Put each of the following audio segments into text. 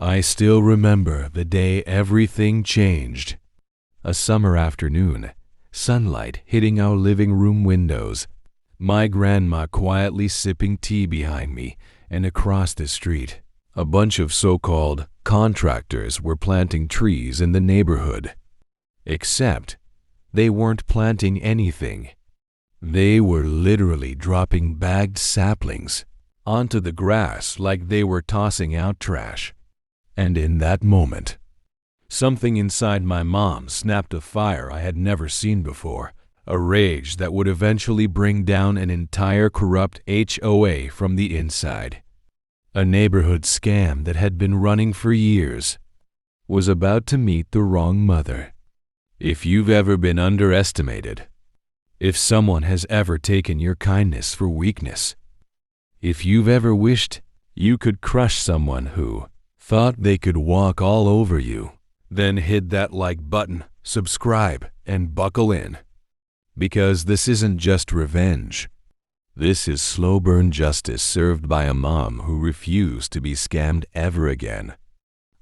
I still remember the day everything changed. A summer afternoon, sunlight hitting our living room windows, my grandma quietly sipping tea behind me, and across the street, a bunch of so-called contractors were planting trees in the neighborhood. Except they weren't planting anything. They were literally dropping bagged saplings onto the grass like they were tossing out trash. And in that moment, something inside my mom snapped a fire I had never seen before, a rage that would eventually bring down an entire corrupt HOA from the inside. A neighborhood scam that had been running for years was about to meet the wrong mother. If you've ever been underestimated, if someone has ever taken your kindness for weakness, if you've ever wished you could crush someone who thought they could walk all over you, then hit that like button, subscribe, and buckle in. Because this isn't just revenge. This is slow burn justice served by a mom who refused to be scammed ever again.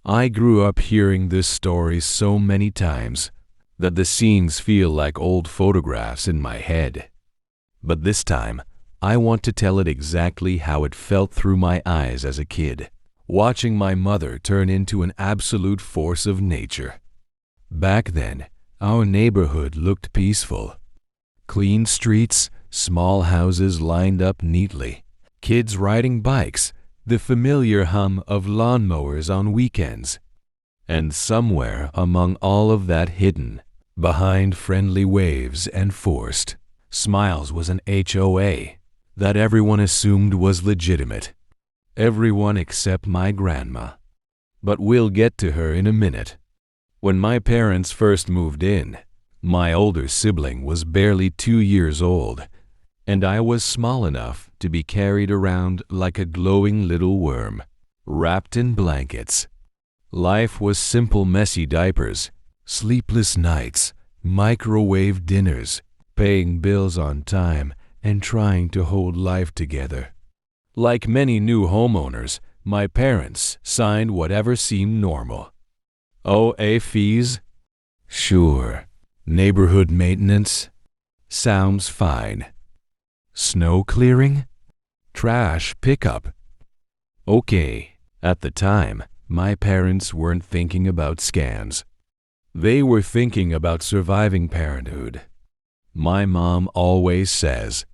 I grew up hearing this story so many times that the scenes feel like old photographs in my head. But this time, I want to tell it exactly how it felt through my eyes as a kid, watching my mother turn into an absolute force of nature. Back then, our neighborhood looked peaceful. Clean streets, small houses lined up neatly, kids riding bikes, the familiar hum of lawnmowers on weekends. And somewhere among all of that hidden, behind friendly waves and forced smiles was an HOA that everyone assumed was legitimate. Everyone except my grandma. But we'll get to her in a minute. When my parents first moved in, my older sibling was barely 2 years old, and I was small enough to be carried around like a glowing little worm, wrapped in blankets. Life was simple, messy diapers, sleepless nights, microwave dinners, paying bills on time, and trying to hold life together. Like many new homeowners, my parents signed whatever seemed normal. HOA fees? Sure. Neighborhood maintenance? Sounds fine. Snow clearing? Trash pickup? Okay, at the time, my parents weren't thinking about scams. They were thinking about surviving parenthood. My mom always says,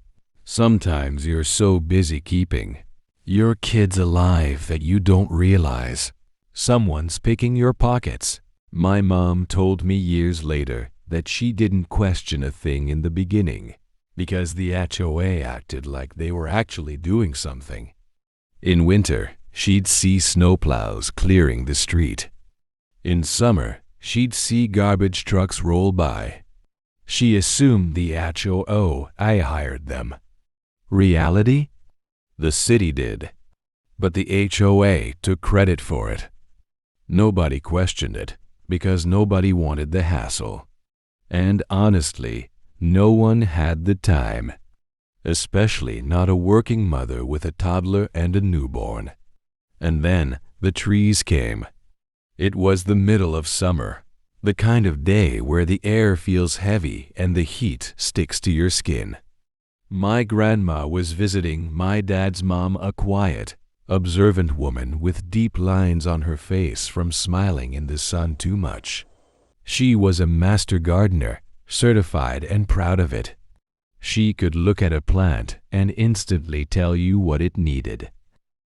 sometimes you're so busy keeping your kids alive that you don't realize someone's picking your pockets. My mom told me years later that she didn't question a thing in the beginning because the HOA acted like they were actually doing something. In winter, she'd see snowplows clearing the street. In summer, she'd see garbage trucks roll by. She assumed the HOA hired them. Reality? The city did, but the HOA took credit for it. Nobody questioned it because nobody wanted the hassle. And honestly, no one had the time, especially not a working mother with a toddler and a newborn. And then the trees came. It was the middle of summer, the kind of day where the air feels heavy and the heat sticks to your skin. My grandma was visiting my dad's mom, a quiet, observant woman with deep lines on her face from smiling in the sun too much. She was a master gardener, certified and proud of it. She could look at a plant and instantly tell you what it needed.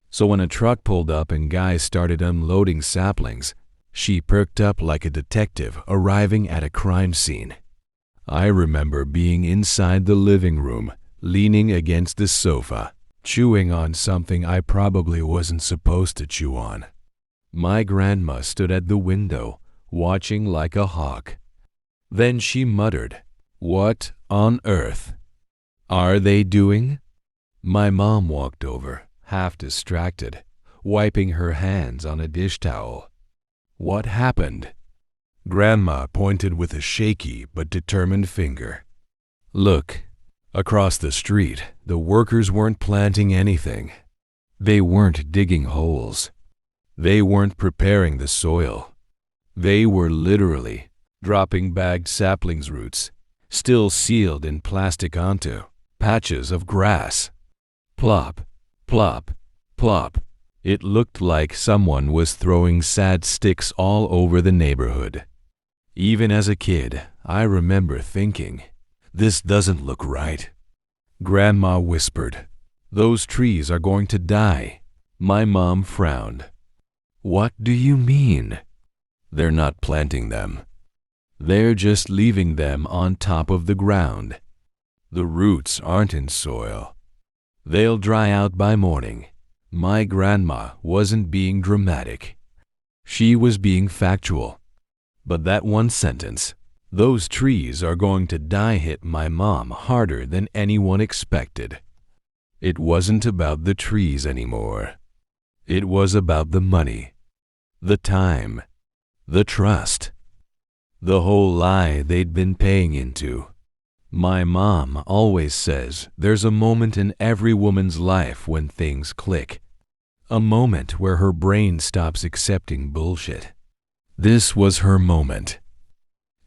So when a truck pulled up and guys started unloading saplings, she perked up like a detective arriving at a crime scene. I remember being inside the living room, leaning against the sofa, chewing on something I probably wasn't supposed to chew on. My grandma stood at the window, watching like a hawk. Then she muttered, "What on earth are they doing?" My mom walked over, half distracted, wiping her hands on a dish towel. "What happened?" Grandma pointed with a shaky but determined finger. "Look, across the street, the workers weren't planting anything. They weren't digging holes. They weren't preparing the soil. They were literally dropping bagged saplings roots, still sealed in plastic, onto patches of grass. Plop, plop, plop. It looked like someone was throwing sad sticks all over the neighborhood. Even as a kid, I remember thinking, "This doesn't look right." Grandma whispered, "Those trees are going to die." My mom frowned. "What do you mean?" "They're not planting them. They're just leaving them on top of the ground. The roots aren't in soil. They'll dry out by morning." My grandma wasn't being dramatic. She was being factual. But that one sentence, "Those trees are going to die," hit my mom harder than anyone expected. It wasn't about the trees anymore. It was about the money, the time, the trust, the whole lie they'd been paying into. My mom always says there's a moment in every woman's life when things click. A moment where her brain stops accepting bullshit. This was her moment.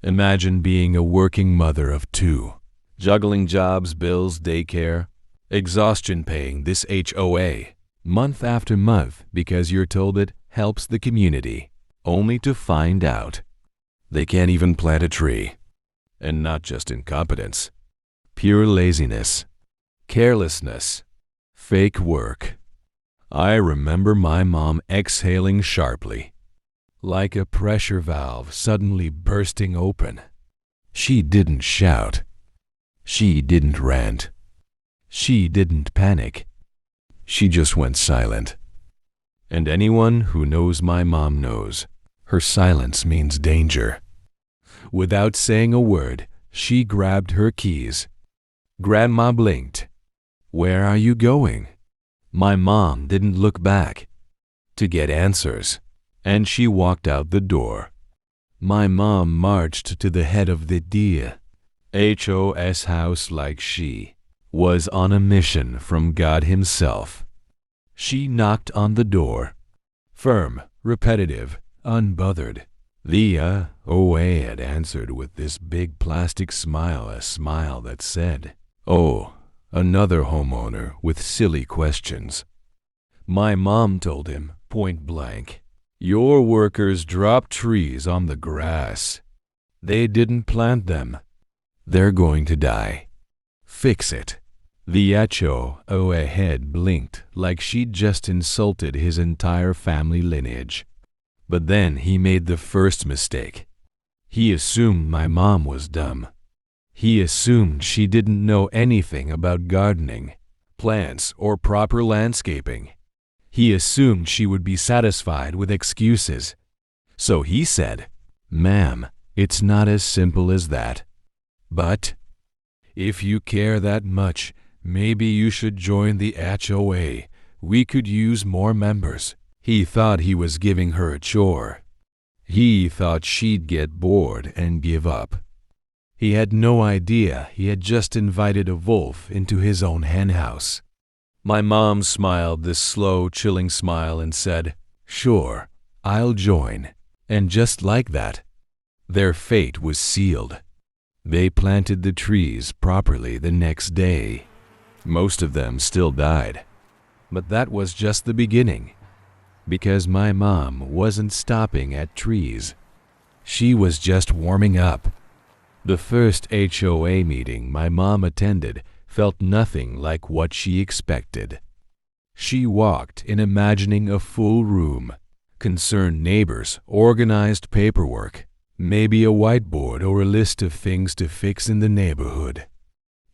Imagine being a working mother of two, juggling jobs, bills, daycare, exhaustion, paying this HOA month after month because you're told it helps the community, only to find out they can't even plant a tree. And not just incompetence, pure laziness, carelessness, fake work. I remember my mom exhaling sharply, like a pressure valve suddenly bursting open. She didn't shout. She didn't rant. She didn't panic. She just went silent. And anyone who knows my mom knows, her silence means danger. Without saying a word, she grabbed her keys. Grandma blinked. "Where are you going?" My mom didn't look back to get answers, and she walked out the door. My mom marched to the head of the HOS house like she was on a mission from God himself. She knocked on the door, firm, repetitive, unbothered. The HOA had answered with this big plastic smile, a smile that said, "Oh, another homeowner with silly questions." My mom told him, point blank, "Your workers dropped trees on the grass. They didn't plant them. They're going to die. Fix it." The HOA head blinked like she'd just insulted his entire family lineage. But then he made the first mistake. He assumed my mom was dumb. He assumed she didn't know anything about gardening, plants, or proper landscaping. He assumed she would be satisfied with excuses. So he said, "Ma'am, it's not as simple as that. But if you care that much, maybe you should join the HOA. We could use more members." He thought he was giving her a chore. He thought she'd get bored and give up. He had no idea he had just invited a wolf into his own henhouse. My mom smiled this slow, chilling smile and said, "Sure, I'll join." And just like that, their fate was sealed. They planted the trees properly the next day. Most of them still died. But that was just the beginning. Because my mom wasn't stopping at trees. She was just warming up. The first HOA meeting my mom attended felt nothing like what she expected. She walked in imagining a full room, concerned neighbors, organized paperwork, maybe a whiteboard or a list of things to fix in the neighborhood.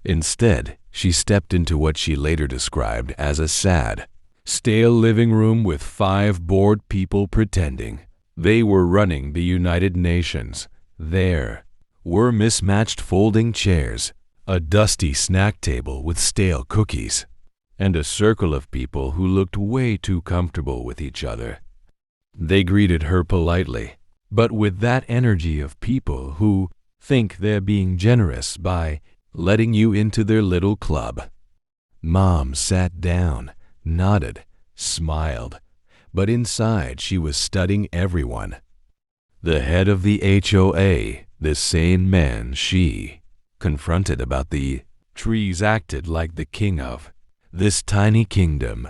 Instead, she stepped into what she later described as a sad, stale living room with 5 bored people pretending they were running the United Nations. There were mismatched folding chairs, a dusty snack table with stale cookies, and a circle of people who looked way too comfortable with each other. They greeted her politely, but with that energy of people who think they're being generous by letting you into their little club. Mom sat down, nodded, smiled, but inside she was studying everyone. The head of the HOA, the sane man she confronted about the trees, acted like the king of this tiny kingdom.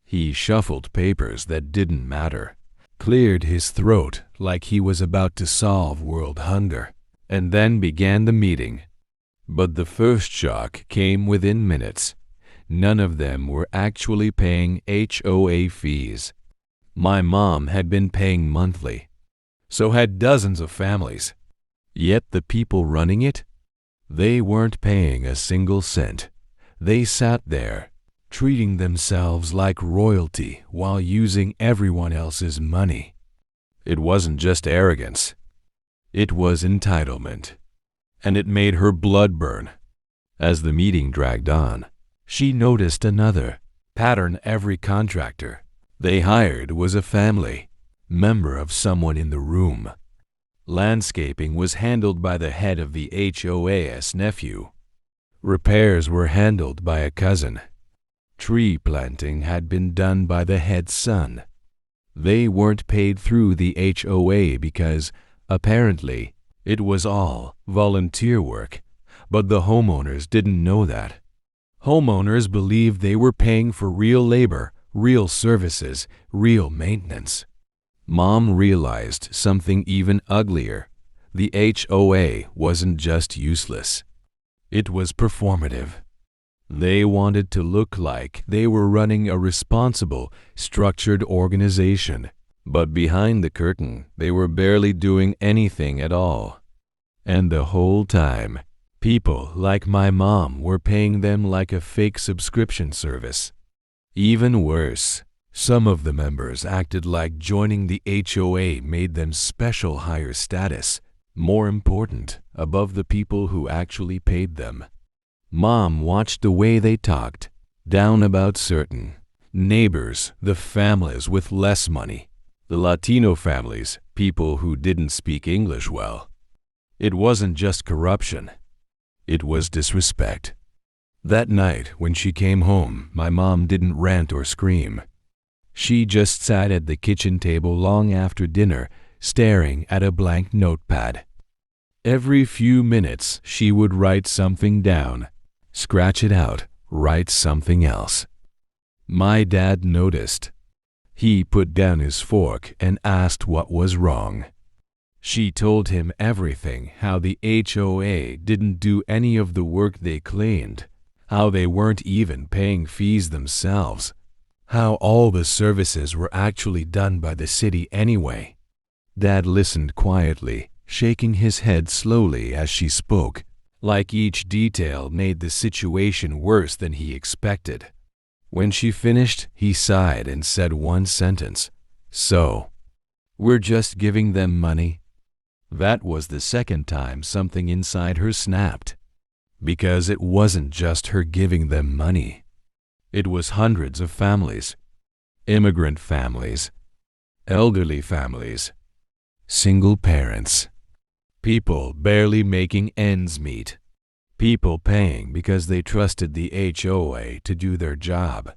He shuffled papers that didn't matter, cleared his throat like he was about to solve world hunger, and then began the meeting. But the first shock came within minutes. None of them were actually paying HOA fees. My mom had been paying monthly. So had dozens of families. Yet the people running it, they weren't paying a single cent. They sat there, treating themselves like royalty while using everyone else's money. It wasn't just arrogance. It was entitlement. And it made her blood burn. As the meeting dragged on, she noticed another pattern. Every contractor they hired was a family member of someone in the room. Landscaping was handled by the head of the HOA's nephew. Repairs were handled by a cousin. Tree planting had been done by the head's son. They weren't paid through the HOA because, apparently, it was all volunteer work, but the homeowners didn't know that. Homeowners believed they were paying for real labor, real services, real maintenance. Mom realized something even uglier. The HOA wasn't just useless. It was performative. They wanted to look like they were running a responsible, structured organization. But behind the curtain, they were barely doing anything at all. And the whole time, people like my mom were paying them like a fake subscription service. Even worse, some of the members acted like joining the HOA made them special higher status, more important, above the people who actually paid them. Mom watched the way they talked, down about certain neighbors, the families with less money, the Latino families, people who didn't speak English well. It wasn't just corruption. It was disrespect. That night, when she came home, my mom didn't rant or scream. She just sat at the kitchen table long after dinner, staring at a blank notepad. Every few minutes, she would write something down, scratch it out, write something else. My dad noticed. He put down his fork and asked what was wrong. She told him everything, how the HOA didn't do any of the work they claimed, how they weren't even paying fees themselves, how all the services were actually done by the city anyway. Dad listened quietly, shaking his head slowly as she spoke, like each detail made the situation worse than he expected. When she finished, he sighed and said one sentence, "So, we're just giving them money?" That was the second time something inside her snapped. Because it wasn't just her giving them money. It was hundreds of families. Immigrant families. Elderly families. Single parents. People barely making ends meet. People paying because they trusted the HOA to do their job.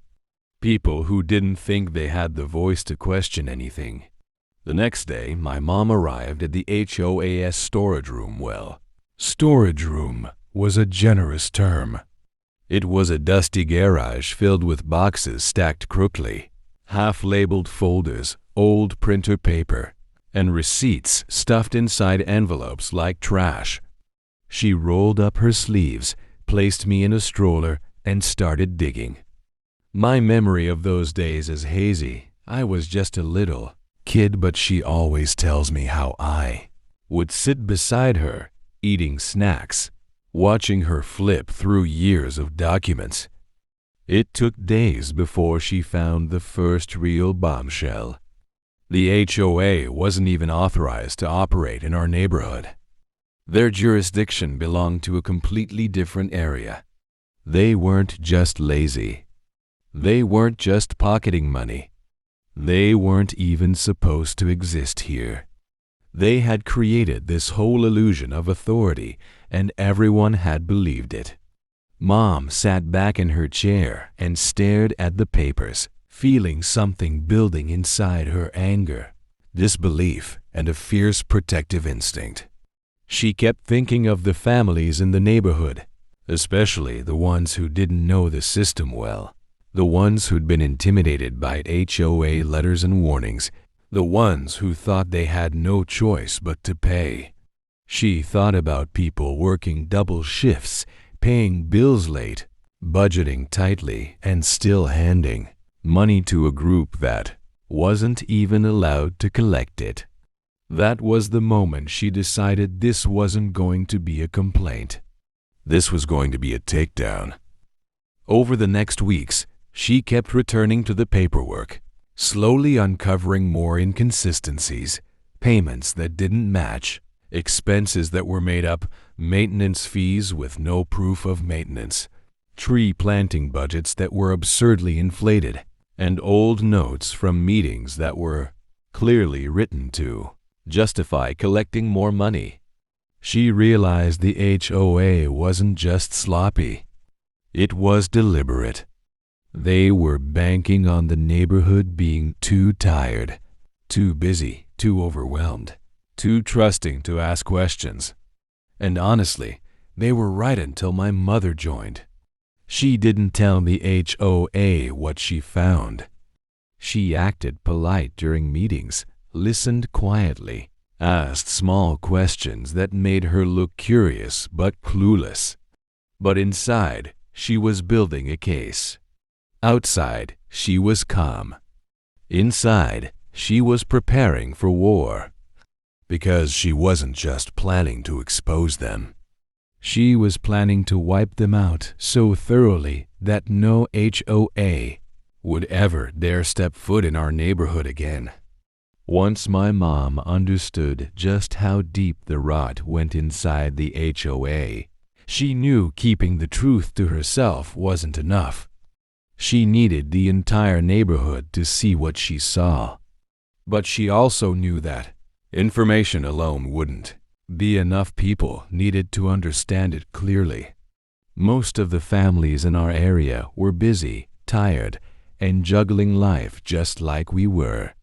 People who didn't think they had the voice to question anything. The next day, my mom arrived at the HOA's storage room. Well, storage room was a generous term. It was a dusty garage filled with boxes stacked crookedly, half-labeled folders, old printer paper, and receipts stuffed inside envelopes like trash. She rolled up her sleeves, placed me in a stroller, and started digging. My memory of those days is hazy. I was just a little kid, but she always tells me how I would sit beside her, eating snacks, watching her flip through years of documents. It took days before she found the first real bombshell. The HOA wasn't even authorized to operate in our neighborhood. Their jurisdiction belonged to a completely different area. They weren't just lazy. They weren't just pocketing money. They weren't even supposed to exist here. They had created this whole illusion of authority, and everyone had believed it. Mom sat back in her chair and stared at the papers, feeling something building inside her: anger, disbelief, and a fierce protective instinct. She kept thinking of the families in the neighborhood, especially the ones who didn't know the system well, the ones who'd been intimidated by HOA letters and warnings, the ones who thought they had no choice but to pay. She thought about people working double shifts, paying bills late, budgeting tightly, and still handing money to a group that wasn't even allowed to collect it. That was the moment she decided this wasn't going to be a complaint. This was going to be a takedown. Over the next weeks, she kept returning to the paperwork, slowly uncovering more inconsistencies, payments that didn't match, expenses that were made up, maintenance fees with no proof of maintenance, tree planting budgets that were absurdly inflated, and old notes from meetings that were clearly written to justify collecting more money. She realized the HOA wasn't just sloppy. It was deliberate. They were banking on the neighborhood being too tired, too busy, too overwhelmed, too trusting to ask questions. And honestly, they were right until my mother joined. She didn't tell the HOA what she found. She acted polite during meetings, listened quietly, asked small questions that made her look curious but clueless. But inside, she was building a case. Outside, she was calm. Inside, she was preparing for war. Because she wasn't just planning to expose them. She was planning to wipe them out so thoroughly that no HOA would ever dare step foot in our neighborhood again. Once my mom understood just how deep the rot went inside the HOA, she knew keeping the truth to herself wasn't enough. She needed the entire neighborhood to see what she saw. But she also knew that information alone wouldn't be enough. People needed to understand it clearly. Most of the families in our area were busy, tired, and juggling life just like we were.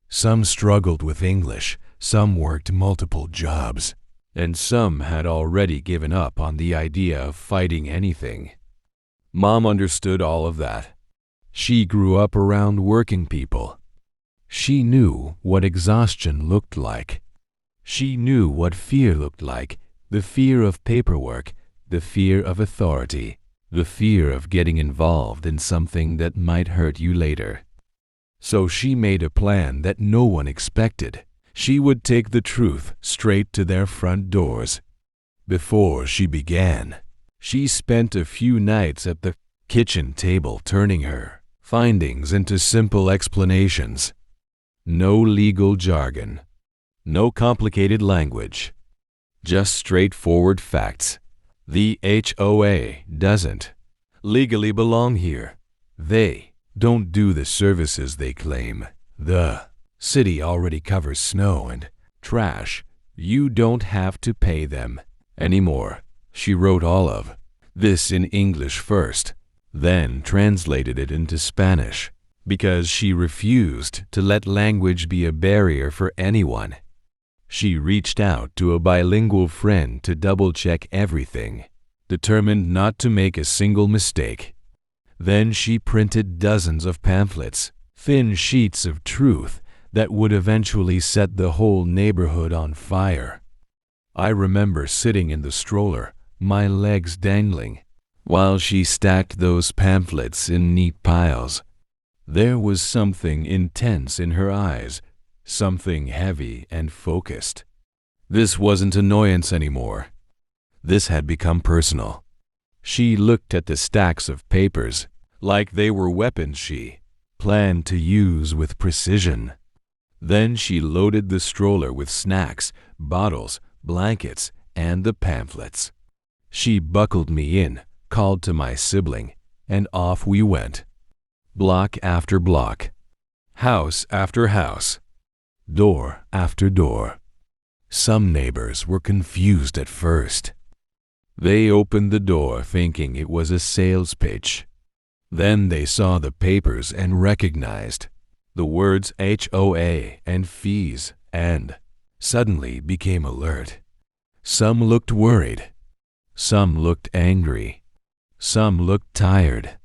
Some struggled with English, some worked multiple jobs, and some had already given up on the idea of fighting anything. Mom understood all of that. She grew up around working people. She knew what exhaustion looked like. She knew what fear looked like, the fear of paperwork, the fear of authority, the fear of getting involved in something that might hurt you later. So she made a plan that no one expected. She would take the truth straight to their front doors. Before she began, she spent a few nights at the kitchen table turning her findings into simple explanations. No legal jargon, no complicated language, just straightforward facts. The HOA doesn't legally belong here. They don't do the services they claim. The city already covers snow and trash. You don't have to pay them anymore. She wrote all of this in English first, then translated it into Spanish, because she refused to let language be a barrier for anyone. She reached out to a bilingual friend to double-check everything, determined not to make a single mistake. Then she printed dozens of pamphlets, thin sheets of truth that would eventually set the whole neighborhood on fire. I remember sitting in the stroller, my legs dangling, while she stacked those pamphlets in neat piles. There was something intense in her eyes, something heavy and focused. This wasn't annoyance anymore. This had become personal. She looked at the stacks of papers like they were weapons she planned to use with precision. Then she loaded the stroller with snacks, bottles, blankets, and the pamphlets. She buckled me in, called to my sibling, and off we went. Block after block, house after house, door after door. Some neighbors were confused at first. They opened the door thinking it was a sales pitch. Then they saw the papers and recognized the words HOA and fees and suddenly became alert. Some looked worried. Some looked angry. Some looked tired.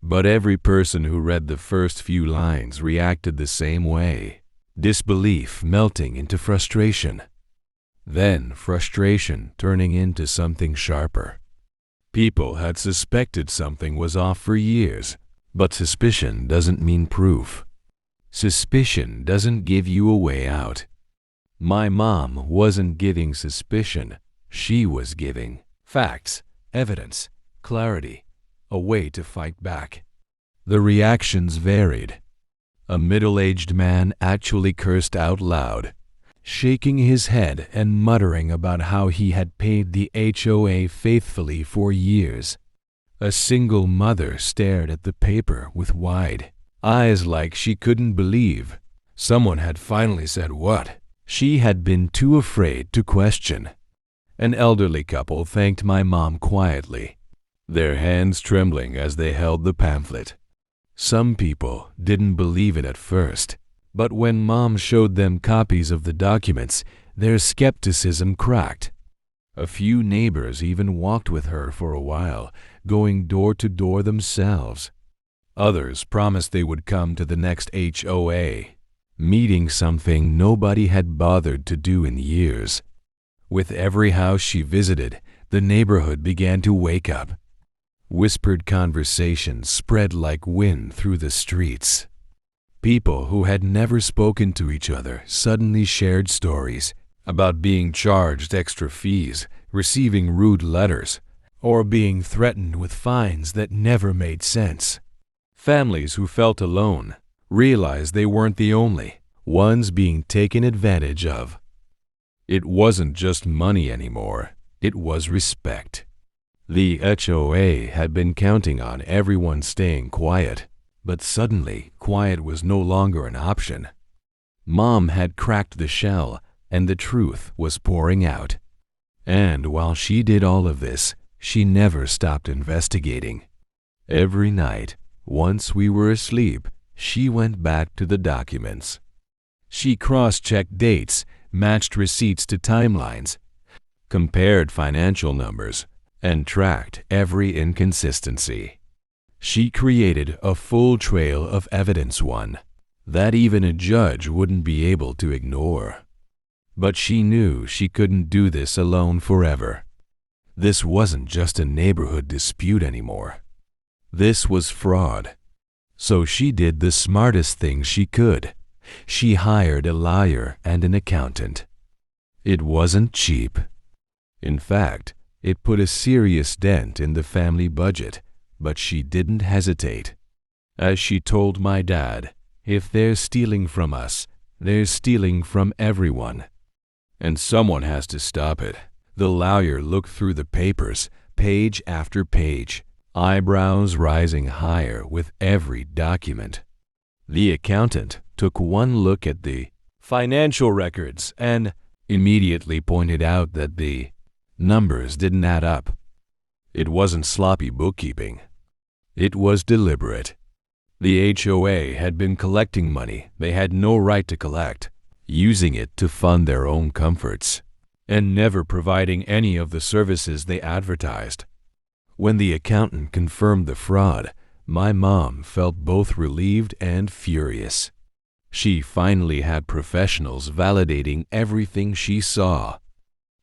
But every person who read the first few lines reacted the same way, disbelief melting into frustration. Then frustration turning into something sharper. People had suspected something was off for years, but suspicion doesn't mean proof. Suspicion doesn't give you a way out. My mom wasn't giving suspicion, she was giving facts, evidence, clarity, a way to fight back. The reactions varied. A middle-aged man actually cursed out loud, shaking his head and muttering about how he had paid the HOA faithfully for years. A single mother stared at the paper with wide eyes like she couldn't believe someone had finally said what she had been too afraid to question. An elderly couple thanked my mom quietly, their hands trembling as they held the pamphlet. Some people didn't believe it at first, but when Mom showed them copies of the documents, their skepticism cracked. A few neighbors even walked with her for a while, going door to door themselves. Others promised they would come to the next HOA, meeting something nobody had bothered to do in years. With every house she visited, the neighborhood began to wake up. Whispered conversations spread like wind through the streets. People who had never spoken to each other suddenly shared stories about being charged extra fees, receiving rude letters, or being threatened with fines that never made sense. Families who felt alone realized they weren't the only ones being taken advantage of. It wasn't just money anymore, it was respect. The HOA had been counting on everyone staying quiet, but suddenly quiet was no longer an option. Mom had cracked the shell, and the truth was pouring out. And while she did all of this, she never stopped investigating. Every night, once we were asleep, she went back to the documents. She cross-checked dates, matched receipts to timelines, compared financial numbers, and tracked every inconsistency. She created a full trail of evidence, one that even a judge wouldn't be able to ignore. But she knew she couldn't do this alone forever. This wasn't just a neighborhood dispute anymore. This was fraud. So she did the smartest thing she could. She hired a lawyer and an accountant. It wasn't cheap. In fact, it put a serious dent in the family budget, but she didn't hesitate. As she told my dad, if they're stealing from us, they're stealing from everyone. And someone has to stop it. The lawyer looked through the papers, page after page, eyebrows rising higher with every document. The accountant took one look at the financial records and immediately pointed out that the numbers didn't add up. It wasn't sloppy bookkeeping. It was deliberate. The HOA had been collecting money they had no right to collect, using it to fund their own comforts, and never providing any of the services they advertised. When the accountant confirmed the fraud, my mom felt both relieved and furious. She finally had professionals validating everything she saw.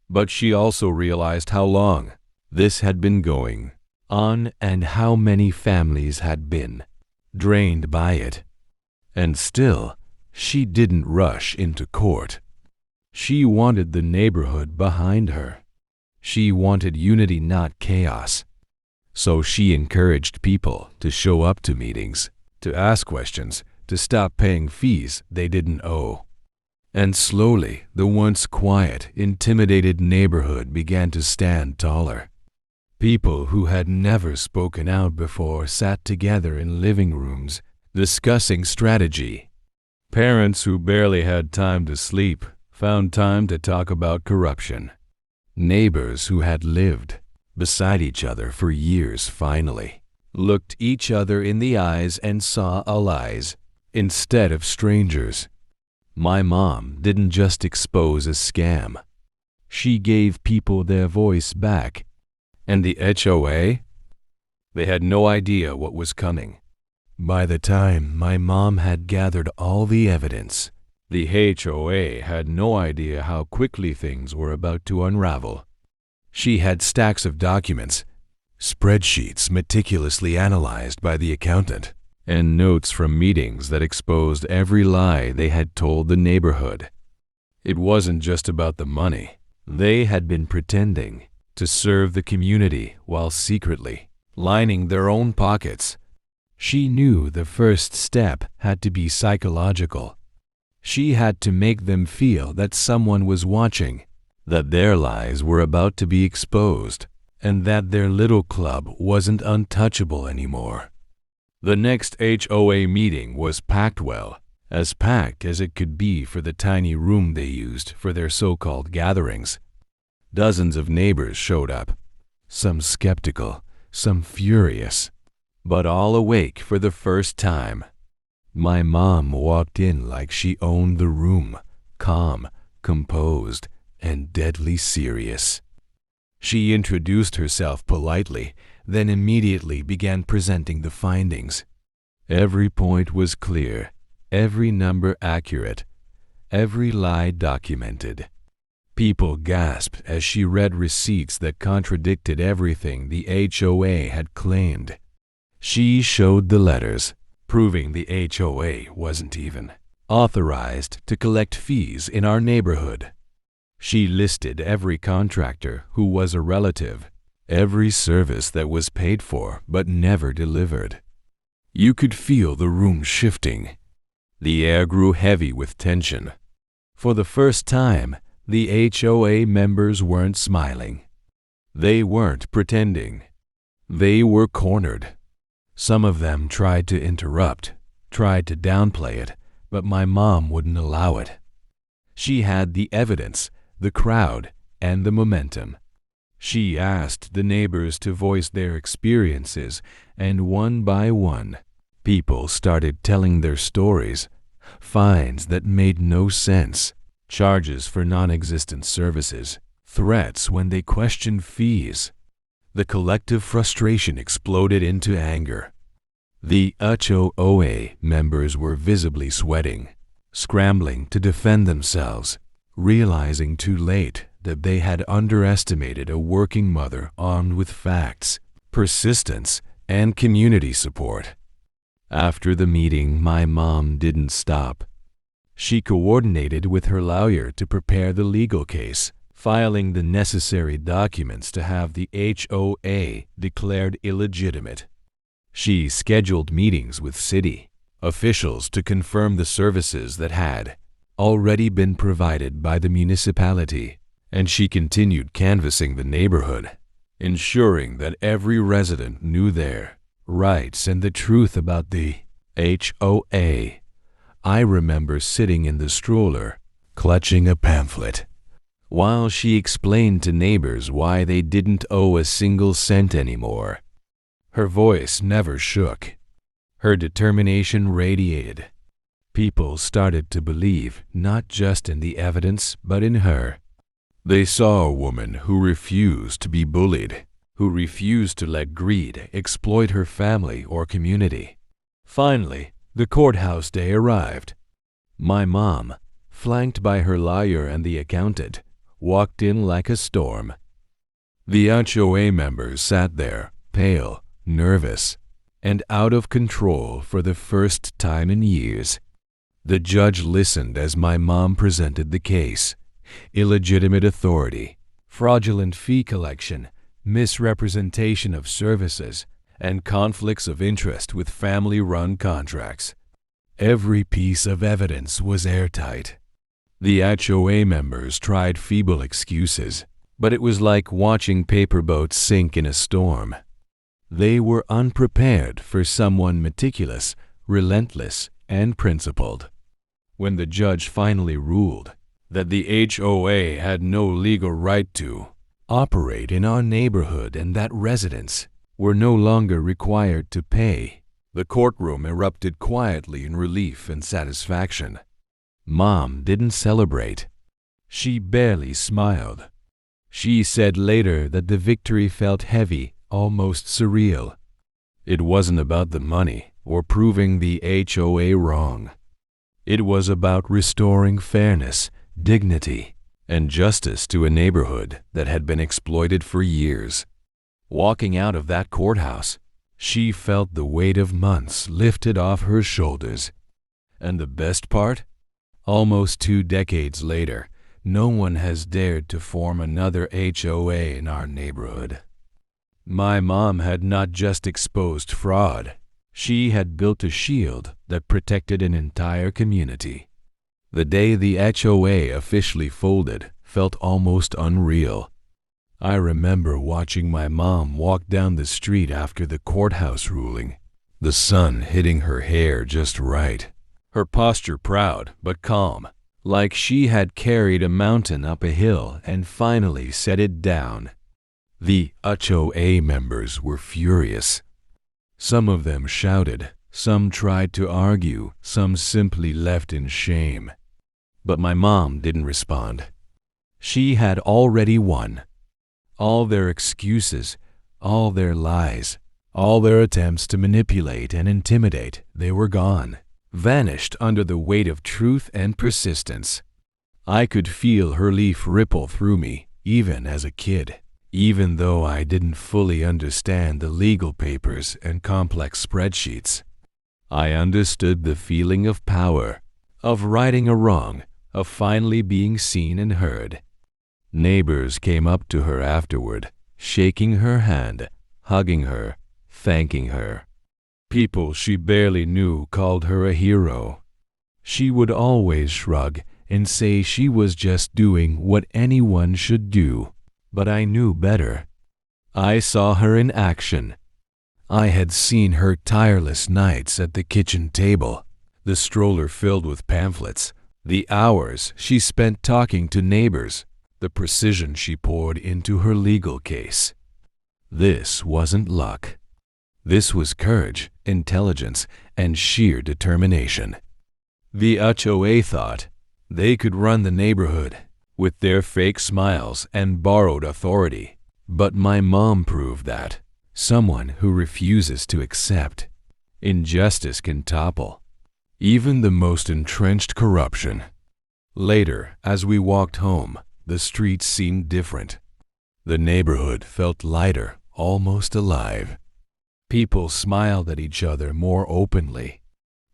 But she also realized how long this had been going on and how many families had been drained by it. And still, she didn't rush into court. She wanted the neighborhood behind her. She wanted unity, not chaos. So she encouraged people to show up to meetings, to ask questions, to stop paying fees they didn't owe. And slowly, the once quiet, intimidated neighborhood began to stand taller. People who had never spoken out before sat together in living rooms, discussing strategy. Parents who barely had time to sleep found time to talk about corruption. Neighbors who had lived beside each other for years finally looked each other in the eyes and saw allies instead of strangers. My mom didn't just expose a scam. She gave people their voice back. And the HOA? They had no idea what was coming. By the time my mom had gathered all the evidence, the HOA had no idea how quickly things were about to unravel. She had stacks of documents, spreadsheets meticulously analyzed by the accountant, and notes from meetings that exposed every lie they had told the neighborhood. It wasn't just about the money. They had been pretending to serve the community while secretly lining their own pockets. She knew the first step had to be psychological. She had to make them feel that someone was watching, that their lies were about to be exposed, and that their little club wasn't untouchable anymore. The next HOA meeting was packed well, as packed as it could be for the tiny room they used for their so-called gatherings. Dozens of neighbors showed up, some skeptical, some furious, but all awake for the first time. My mom walked in like she owned the room, calm, composed, and deadly serious. She introduced herself politely, then immediately began presenting the findings. Every point was clear, every number accurate, every lie documented. People gasped as she read receipts that contradicted everything the HOA had claimed. She showed the letters, proving the HOA wasn't even authorized to collect fees in our neighborhood. She listed every contractor who was a relative, every service that was paid for but never delivered. You could feel the room shifting. The air grew heavy with tension. For the first time, the HOA members weren't smiling. They weren't pretending. They were cornered. Some of them tried to interrupt, tried to downplay it, but my mom wouldn't allow it. She had the evidence, the crowd, and the momentum. She asked the neighbors to voice their experiences, and one by one, people started telling their stories, fines that made no sense, charges for non-existent services, threats when they questioned fees. The collective frustration exploded into anger. The HOA members were visibly sweating, scrambling to defend themselves, realizing too late that they had underestimated a working mother armed with facts, persistence, and community support. After the meeting, my mom didn't stop. She coordinated with her lawyer to prepare the legal case, filing the necessary documents to have the HOA declared illegitimate. She scheduled meetings with city officials to confirm the services that had already been provided by the municipality, and she continued canvassing the neighborhood, ensuring that every resident knew their rights and the truth about the HOA. I remember sitting in the stroller, clutching a pamphlet, while she explained to neighbors why they didn't owe a single cent anymore. Her voice never shook. Her determination radiated. People started to believe not just in the evidence, but in her. They saw a woman who refused to be bullied, who refused to let greed exploit her family or community. Finally, the courthouse day arrived. My mom, flanked by her lawyer and the accountant, walked in like a storm. The HOA members sat there, pale, nervous, and out of control for the first time in years. The judge listened as my mom presented the case: illegitimate authority, fraudulent fee collection, misrepresentation of services, and conflicts of interest with family-run contracts. Every piece of evidence was airtight. The HOA members tried feeble excuses, but it was like watching paper boats sink in a storm. They were unprepared for someone meticulous, relentless, and principled. When the judge finally ruled that the HOA had no legal right to operate in our neighborhood and that residents, were no longer required to pay. The courtroom erupted quietly in relief and satisfaction. Mom didn't celebrate. She barely smiled. She said later that the victory felt heavy, almost surreal. It wasn't about the money or proving the HOA wrong. It was about restoring fairness, dignity, and justice to a neighborhood that had been exploited for years. Walking out of that courthouse, she felt the weight of months lifted off her shoulders. And the best part? Almost 2 decades later, no one has dared to form another HOA in our neighborhood. My mom had not just exposed fraud. She had built a shield that protected an entire community. The day the HOA officially folded felt almost unreal. I remember watching my mom walk down the street after the courthouse ruling, the sun hitting her hair just right, her posture proud but calm, like she had carried a mountain up a hill and finally set it down. The HOA members were furious. Some of them shouted, some tried to argue, some simply left in shame. But my mom didn't respond. She had already won. All their excuses, all their lies, all their attempts to manipulate and intimidate, they were gone, vanished under the weight of truth and persistence. I could feel her relief ripple through me, even as a kid. Even though I didn't fully understand the legal papers and complex spreadsheets, I understood the feeling of power, of righting a wrong, of finally being seen and heard. Neighbors came up to her afterward, shaking her hand, hugging her, thanking her. People she barely knew called her a hero. She would always shrug and say she was just doing what anyone should do. But I knew better. I saw her in action. I had seen her tireless nights at the kitchen table, the stroller filled with pamphlets, the hours she spent talking to neighbors, the precision she poured into her legal case. This wasn't luck. This was courage, intelligence, and sheer determination. The HOA thought they could run the neighborhood with their fake smiles and borrowed authority. But my mom proved that someone who refuses to accept injustice can topple even the most entrenched corruption. Later, as we walked home, the streets seemed different. The neighborhood felt lighter, almost alive. People smiled at each other more openly.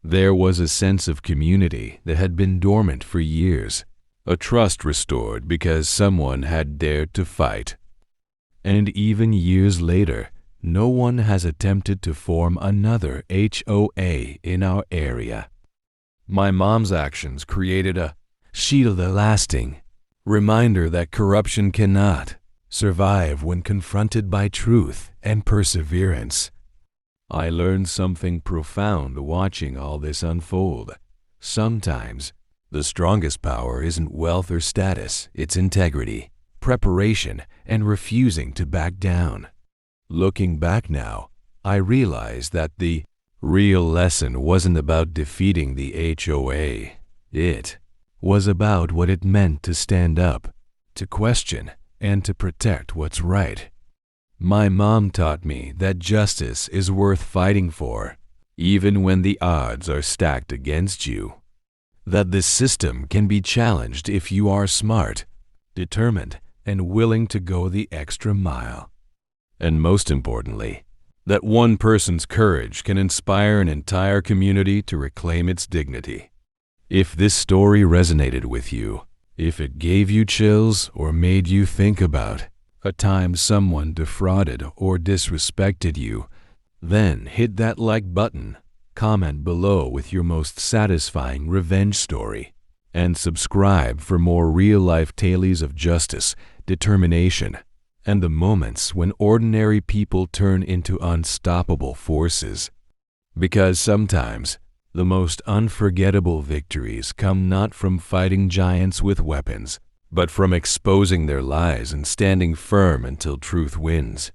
There was a sense of community that had been dormant for years. A trust restored because someone had dared to fight. And even years later, no one has attempted to form another HOA in our area. My mom's actions created a shield lasting reminder that corruption cannot survive when confronted by truth and perseverance. I learned something profound watching all this unfold. Sometimes, the strongest power isn't wealth or status, it's integrity, preparation, and refusing to back down. Looking back now, I realize that the real lesson wasn't about defeating the HOA. It was about what it meant to stand up, to question, and to protect what's right. My mom taught me that justice is worth fighting for, even when the odds are stacked against you. That the system can be challenged if you are smart, determined, and willing to go the extra mile. And most importantly, that one person's courage can inspire an entire community to reclaim its dignity. If this story resonated with you, if it gave you chills or made you think about a time someone defrauded or disrespected you, then hit that like button. Comment below with your most satisfying revenge story, and subscribe for more real-life tales of justice, determination, and the moments when ordinary people turn into unstoppable forces. Because sometimes, the most unforgettable victories come not from fighting giants with weapons, but from exposing their lies and standing firm until truth wins.